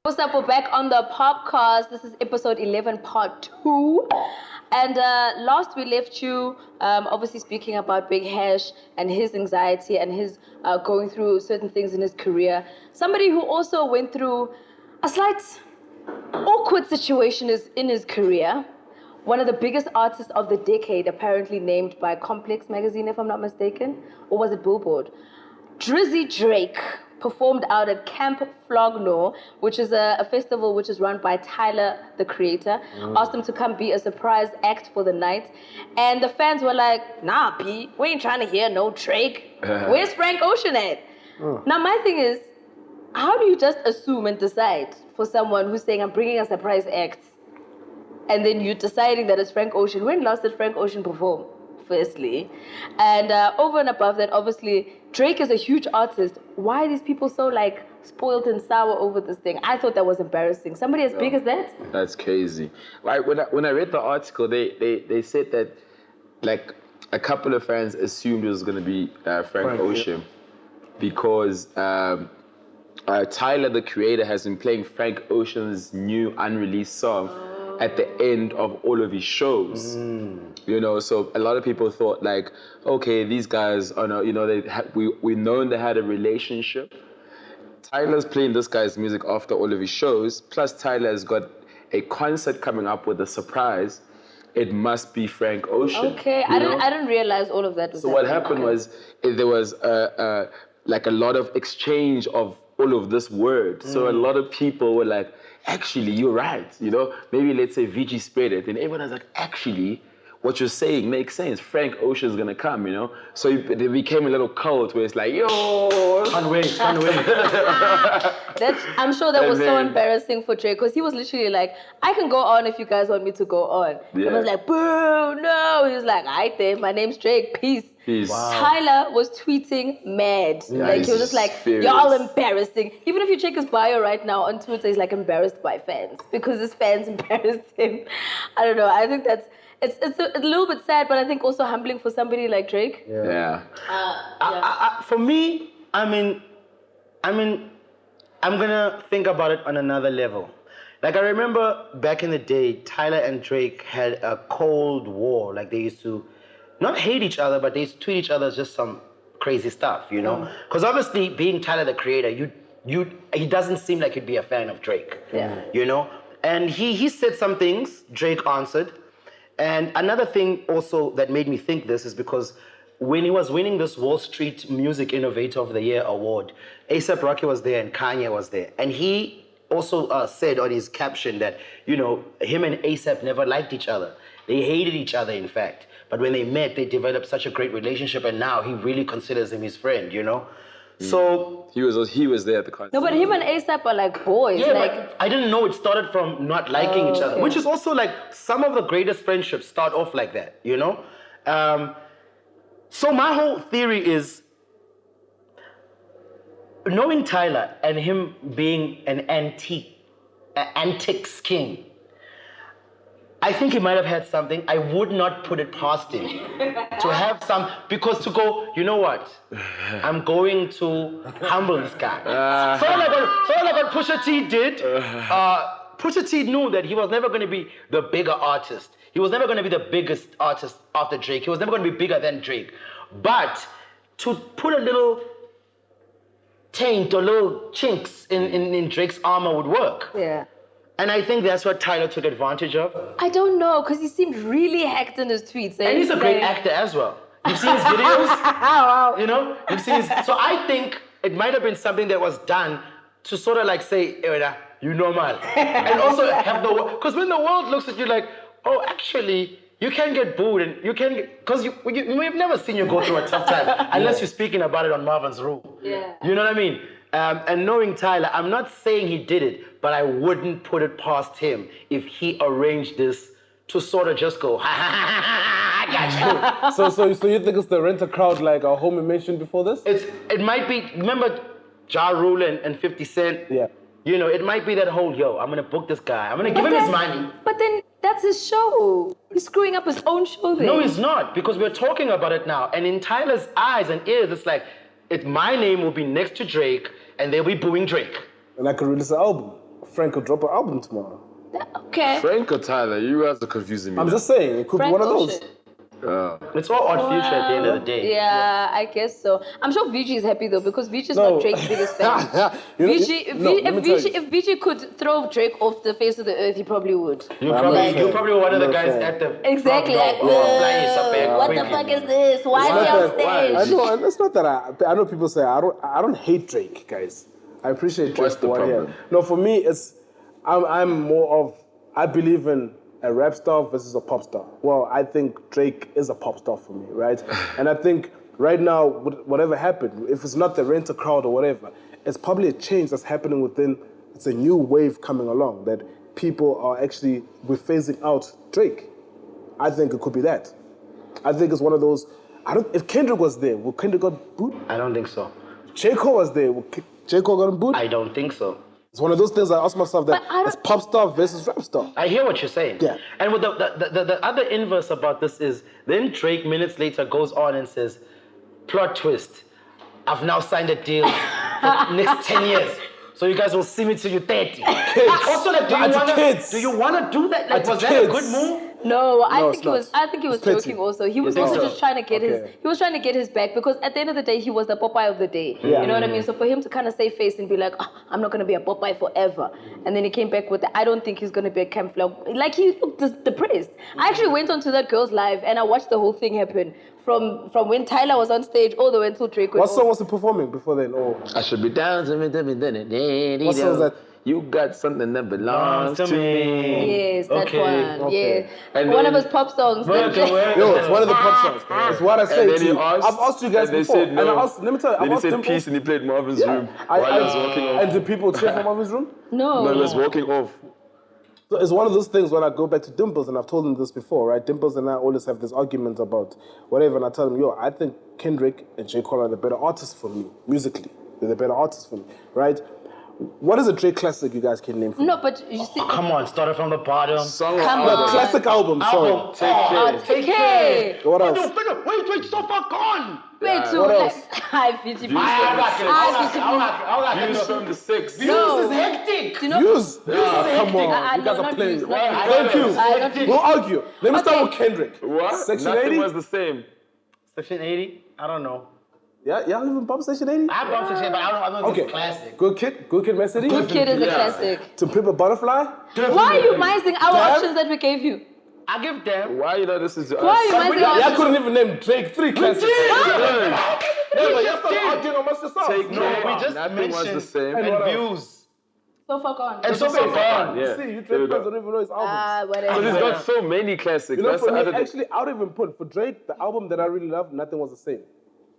What's up? We're back on the POPcast. This is episode 11, part 2. And last we left you, obviously speaking about Big Hash and his anxiety and his going through certain things in his career. Somebody who also went through a slight awkward situation is in his career. One of the biggest artists of the decade, apparently named by Complex magazine, if I'm not mistaken, or was it Billboard? Drizzy Drake performed out at Camp Flogno, which is a festival which is run by Tyler, the Creator. Asked him to come be a surprise act for the night. And the fans were like, nah, P, we ain't trying to hear no Drake. Where's Frank Ocean at? Now, my thing is, how do you just assume and decide for someone who's saying, I'm bringing a surprise act, and then you're deciding that it's Frank Ocean? When last did Frank Ocean perform, firstly? And over and above that, obviously, Drake is a huge artist. Why are these people so spoiled and sour over this thing? I thought that was embarrassing. Somebody as big as that? That's crazy. Like when I read the article, they said that a couple of fans assumed it was going to be Frank Ocean because Tyler, the Creator, has been playing Frank Ocean's new unreleased song at the end of all of his shows. You know, so a lot of people thought okay, these guys are not, we've known they had a relationship. Tyler's playing this guy's music after all of his shows, plus Tyler has got a concert coming up with a surprise. It must be Frank Ocean. Okay, I didn't realize all of that was So what happened was there was a lot of exchange of all of this word. So a lot of people were like, actually, you're right. Maybe let's say Vigi spread it. And everyone was like, actually, what you're saying makes sense. Frank Ocean's gonna come, So it became a little cult where it's like, yo. Can't wait. I'm sure that was so embarrassing for Drake, because he was literally like, I can go on if you guys want me to go on. Yeah. And I was like, boo, no. He was like, alright then, my name's Drake, peace. Wow. Tyler was tweeting mad. He was just like, y'all embarrassing. Even if you check his bio right now on Twitter, he's embarrassed by fans because his fans embarrassed him. I don't know. I think it's a little bit sad, but I think also humbling for somebody like Drake. Yeah. For me, I'm gonna think about it on another level. I remember back in the day, Tyler and Drake had a cold war. They used to not hate each other, but they used to tweet each other just some crazy stuff, Because obviously, being Tyler, the Creator, he doesn't seem like he'd be a fan of Drake. Yeah. And he said some things, Drake answered. And another thing also that made me think this is because when he was winning this Wall Street Music Innovator of the Year award, A$AP Rocky was there and Kanye was there. And he also said on his caption that, him and A$AP never liked each other. They hated each other, in fact. But when they met, they developed such a great relationship, and now he really considers him his friend, So he was there at the concert. No, but him and A$AP are boys. Yeah, but I didn't know it started from not liking each other, which is also some of the greatest friendships start off like that, So my whole theory is, knowing Tyler and him being an antiques king, I think he might have had something. I would not put it past him to have some, because to go, you know what? I'm going to humble this guy. So like what Pusha T did, Pusha T knew that he was never going to be the bigger artist. He was never going to be the biggest artist after Drake. He was never going to be bigger than Drake. But to put a little taint or little chinks in Drake's armor would work. Yeah. And I think that's what Tyler took advantage of. I don't know, because he seemed really hacked in his tweets. And he's a great actor as well. You've seen his videos? Wow. You've seen his... So I think it might have been something that was done to sort of say, you know, man. And also have the... Because when the world looks at you oh, actually, you can get booed and you can get... Because we've never seen you go through a tough time unless you're speaking about it on Marvin's Room. Yeah. You know what I mean? And knowing Tyler, I'm not saying he did it, but I wouldn't put it past him if he arranged this to sort of just go, I got you. So you think it's the Rent-A-Crowd Homie mentioned before this? It might be, remember Ja Rule and 50 Cent? Yeah. It might be that whole, I'm going to book this guy. I'm going to give him his money. But then that's his show. He's screwing up his own show then. No, he's not, because we're talking about it now. And in Tyler's eyes and ears, it's my name will be next to Drake, and they'll be booing Drake. And I could release an album. Frank will drop an album tomorrow. Okay. Frank or Tyler, you guys are confusing me. I'm now. just saying, it could Frank be one of those. Ocean. It's all on future at the end of the day. Yeah, I guess so. I'm sure VG is happy though because VG is No. not Drake's biggest fan. If VG could throw Drake off the face of the earth, he probably would. You're I'm probably, not a you're fan. probably one of the I'm not a guys fan. at the Exactly. front Like, door, flying yourself back what the quickly. fuck is this? Why is he It's on not that- stage? I know, it's not that I know people say I don't hate Drake, guys. I appreciate Drake What's for the what he problem? has. No, for me, I'm more of, I believe in a rap star versus a pop star. Well, I think Drake is a pop star for me, right? And I think right now, whatever happened, if it's not the renter crowd or whatever, it's probably a change that's happening within, it's a new wave coming along that people are actually, we're phasing out Drake. I think it could be that. I think it's one of those, if Kendrick was there, would Kendrick got booed? I don't think so. J. Cole was there, would J. Cole got him booed? I don't think so. It's one of those things I ask myself that But I don't- it's pop star versus rap star. I hear what you're saying. Yeah. And with the other inverse about this is then Drake minutes later goes on and says, plot twist, I've now signed a deal for the next 10 years. So you guys will see me till you're 30. Also, like, do you wanna do that? Like, was that a good move? No, I No, think it's he was. not. I think he was It's petty. joking. Also, he was think also so? just trying to get his. Okay. He was trying to get his back because at the end of the day, he was the Popeye of the day. Yeah. You know what I mean? So for him to kind of save face and be like, "Oh, I'm not gonna be a Popeye forever," and then he came back with, "I don't think he's gonna be a camouflage." Like he looked depressed. I actually went onto that girl's live and I watched the whole thing happen from when Tyler was on stage all the way until Drake went What song off. was he performing before then? Oh, I should be down to me. What song is that? You got something that belongs to me. Yes, that Okay, one. okay. Yeah, And one then- of his pop songs. Work Then- away. yo, it's one of the pop songs. It's what I say And then to he you. asked, I've asked you guys and they before. said no. And I asked, let me tell you, Then I he asked said Dimple. peace and he played Marvin's Room I- while I- he was walking off. And did people cheer from Marvin's room? No, he was No. walking off. So it's one of those things when I go back to Dimples, and I've told him this before, right? Dimples and I always have this argument about whatever, and I tell him, yo, I think Kendrick and J. Cole are the better artists for me, musically. They're the better artists for me, right? What is a Drake classic you guys can name for me? No, but you see, Come on, started from the bottom. Song or Come album? on. Classic album, sorry. Album. Take care. Take Okay. care. What else? Wait, so far gone. wait to What like, else? hi, Fiji. Views from the six. No. This is hectic. Do you know? Views? Come on, you guys no, are not playing. views, not Thank views. you. Not views. We'll argue. Let me start Okay. with Kendrick. What? Section Nothing 80? was the same. Section 80? I don't know. Yeah, y'all live in Pop Section 80? I bumped Section 80, but I don't know if Okay. it's classic. Good Kid, Mad City? Good Kid is a Yeah. classic. To Pimp a Butterfly? Why are you minusing our Damn. options that we gave you? I give them. Why you know this is Why are you minusing our Y'all options? couldn't even name Drake 3 classics. Good. Never, y'all started arguing amongst yourselves. Take No, care. we just Nothing was the mentioned same. And what and else? views. So far gone. And so far gone. Yeah. See, you There we Drake fans go. don't even know his albums. Because Whatever. he's got so many classics. You know, That's for the me, other thing. actually, I would even put, for Drake, the album that I really love, Nothing Was the Same.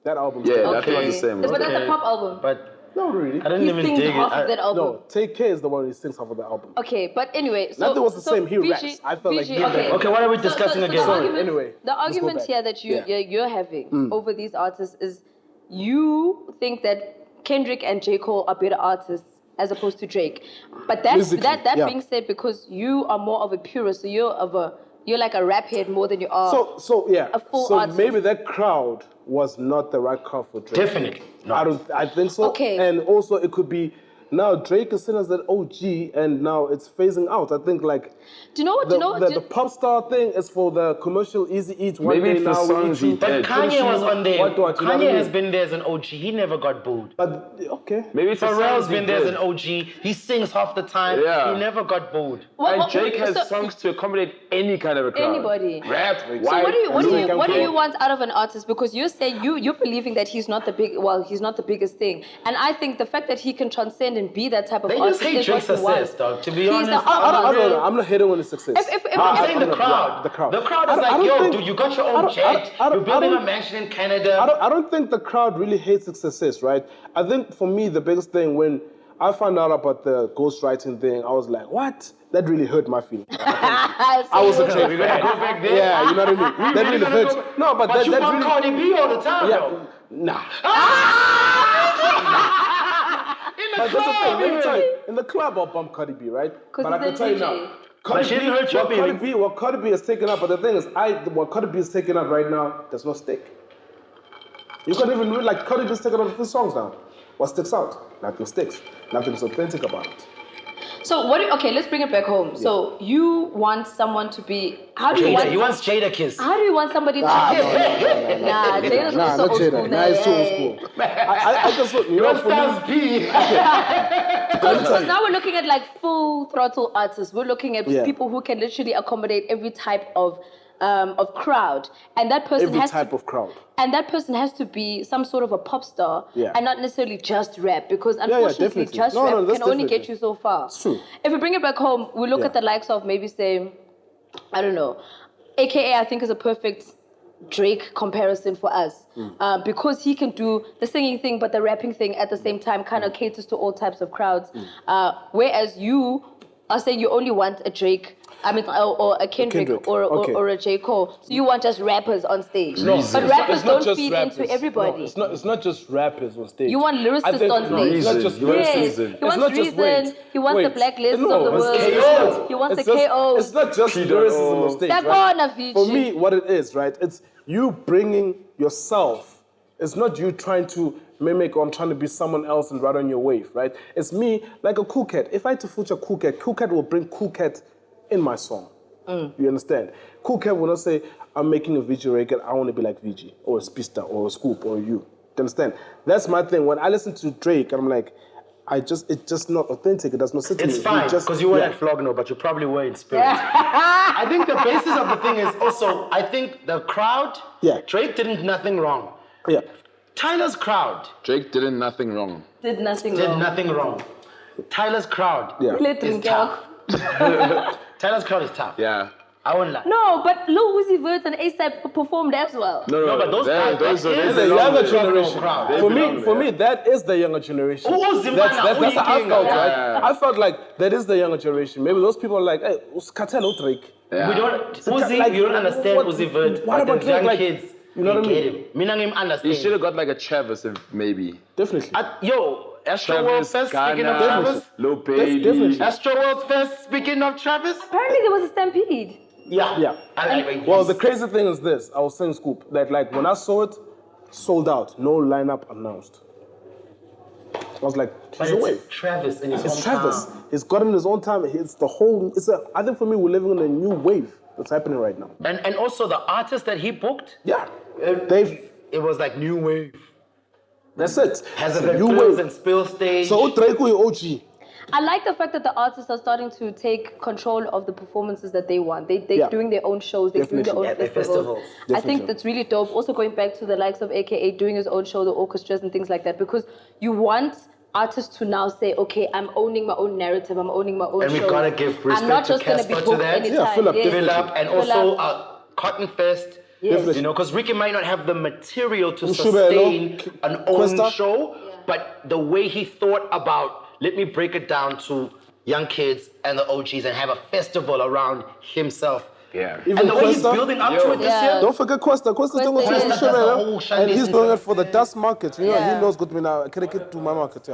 That album. Yeah, still- nothing was the same. But that's a Okay. pop album. But No, really. I didn't He even sings dig half it. of that album. No, Take Care is the one who sings half of the album. Okay, but anyway, so Nothing was the same, he VG raps. I felt like he okay. rapped. Okay, what are we discussing the again? Sorry, argument, anyway, the let's go argument back. here that Yeah. you're having over these artists is you think that Kendrick and J. Cole are better artists as opposed to Drake. But Musically, that yeah. being said, because you are more of a purist, so you're like a rap head more than you are. So yeah. A full so artist. maybe that crowd was not the right crowd for Drake. Definitely. I think so. Okay. And also it could be now Drake is seen as that OG and now it's phasing out. I think like Do you know what? the pop star thing is for the commercial easy eats one Maybe day it's the now. songs he But did. Kanye was on there. What do I- you know what I Kanye has mean? been there as an OG. He never got booed. But okay. Maybe it's the Pharrell's songs he been there as did. an OG. He sings half the time. Yeah. He never got booed. And Drake has so- songs to accommodate any kind of a crowd. Anybody. Rap, So white, what do you blue. want out of an artist? Because you're saying you're believing that he's not the biggest thing, and I think the fact that he can transcend and be that type of They artist just hate is Drake's what he wants. success, dog. To be He's honest, the I don't know. I'm not hating on his success. If I'm saying I'm the crowd. The crowd. The crowd I is don't- I like, don't yo, think- dude, you got your I own don't- jet. I don't- You're building I a don't- mansion in Canada. I don't think the crowd really hates his success, right? I think for me, the biggest thing when I found out about the ghostwriting thing, I was like, what? That really hurt my feelings. I was a Drake We're gonna fan. go back there. Yeah, you know what I mean? That really gonna hurt. go- No, but that you that want really... Cardi B all the time, Yeah, though. nah. In the But that's the thing, club, let me tell you, even. in the club I'll bump Cardi B, right? 'Cause But I he's can a tell you DJ. now, But she didn't hurt your what Cardi B is taking up, but the thing is, what Cardi B is taking up right now does not stick. You can't even read, like, Cardi B is taking up a few songs now. What sticks out? Nothing sticks. Nothing is authentic about it. So okay, let's bring it back home. Yeah. So you want someone to be, how do you want? He wants Jada kiss. How do you want somebody to? Jada's also old school. Nah, it's too old school. I just want, you know, for me. Because now we're looking at like full throttle artists. We're looking at people who can literally accommodate every type of crowd, and that person and that person has to be some sort of a pop star, and not necessarily just rap, because unfortunately just rap can only get you so far. It's true. If we bring it back home, we look at the likes of maybe say, I don't know, AKA I think is a perfect Drake comparison for us, because he can do the singing thing but the rapping thing at the same time, kind of caters to all types of crowds, whereas you are saying you only want a Drake, or a Kendrick. Or a J. Cole. So you want just rappers on stage. No, but rappers don't feed into everybody. No, it's not just rappers on stage. You want lyricists on stage. It's not just Reason. He wants Reason. He wants the Blacklist of the world. He wants the KOs. It's not just lyricism on stage. Right? For me, what it is, right? It's you bringing yourself. It's not you trying to mimic or trying to be someone else and ride on your wave, right? It's me, like a Cool Cat. If I had to feature Cool Cat will bring Cool Cat in my song. You understand? Cool Cat will not say, I'm making a VG record, I want to be like VG, or a Speedsta, or a Scoop, or you. Do you understand? That's my thing. When I listen to Drake, I'm like, it's just not authentic. It does not sit in me. It's fine, because you were at Flogno, but you probably were in spirit. I think the basis of the thing is also, I think the crowd, Drake did nothing wrong. Yeah. Tyler's crowd. Drake did nothing wrong. Did nothing wrong. Tyler's crowd is tough. Tyler's crowd is tough. Yeah. I won't lie. No, but Lil Uzi Vert and A$AP performed as well. No, but those guys, the younger generation. For me, that is the younger generation. That's how I felt, right? I felt like that is the younger generation. Maybe those people are like, hey, Cartel Drake. We don't, Uzi, you don't understand Uzi Vert. What about young like, kids? You know what I mean? Understand. He should have got like a Travis, maybe. Definitely. Astro World Fest, speaking of Travis. Lil Baby. Astro World Fest, speaking of Travis. Apparently there was a stampede. Yeah. Well, the crazy thing is this. I was saying, Scoop, that like when I saw it, sold out, no lineup announced. I was like, he's a wave. Travis in his own It's Travis. time. He's got him in his own time. I think for me, we're living in a new wave that's happening right now. And also the artists that he booked. Yeah. It was like new wave. That's it. Has a new wave and spill stage. So Drake is OG. I like the fact that the artists are starting to take control of the performances that they want. They're doing their own shows, they're doing their own festivals. I think that's really dope. Also going back to the likes of AKA doing his own show, the orchestras and things like that, because you want artists to now say, okay, I'm owning my own narrative, I'm owning my own show. And we gotta give respect I'm not just to going to be booked anytime. Yeah, fill up, and also Cotton Fest. Yes. You know, because Ricky might not have the material to sustain an own show, but the way he thought about, let me break it down to young kids and the OGs and have a festival around himself. Yeah. And the way he's building up to it this year. Don't forget Questa. Questa's doing it, and he's doing it for the dust market. You know, he knows good me now. I can't get to my market,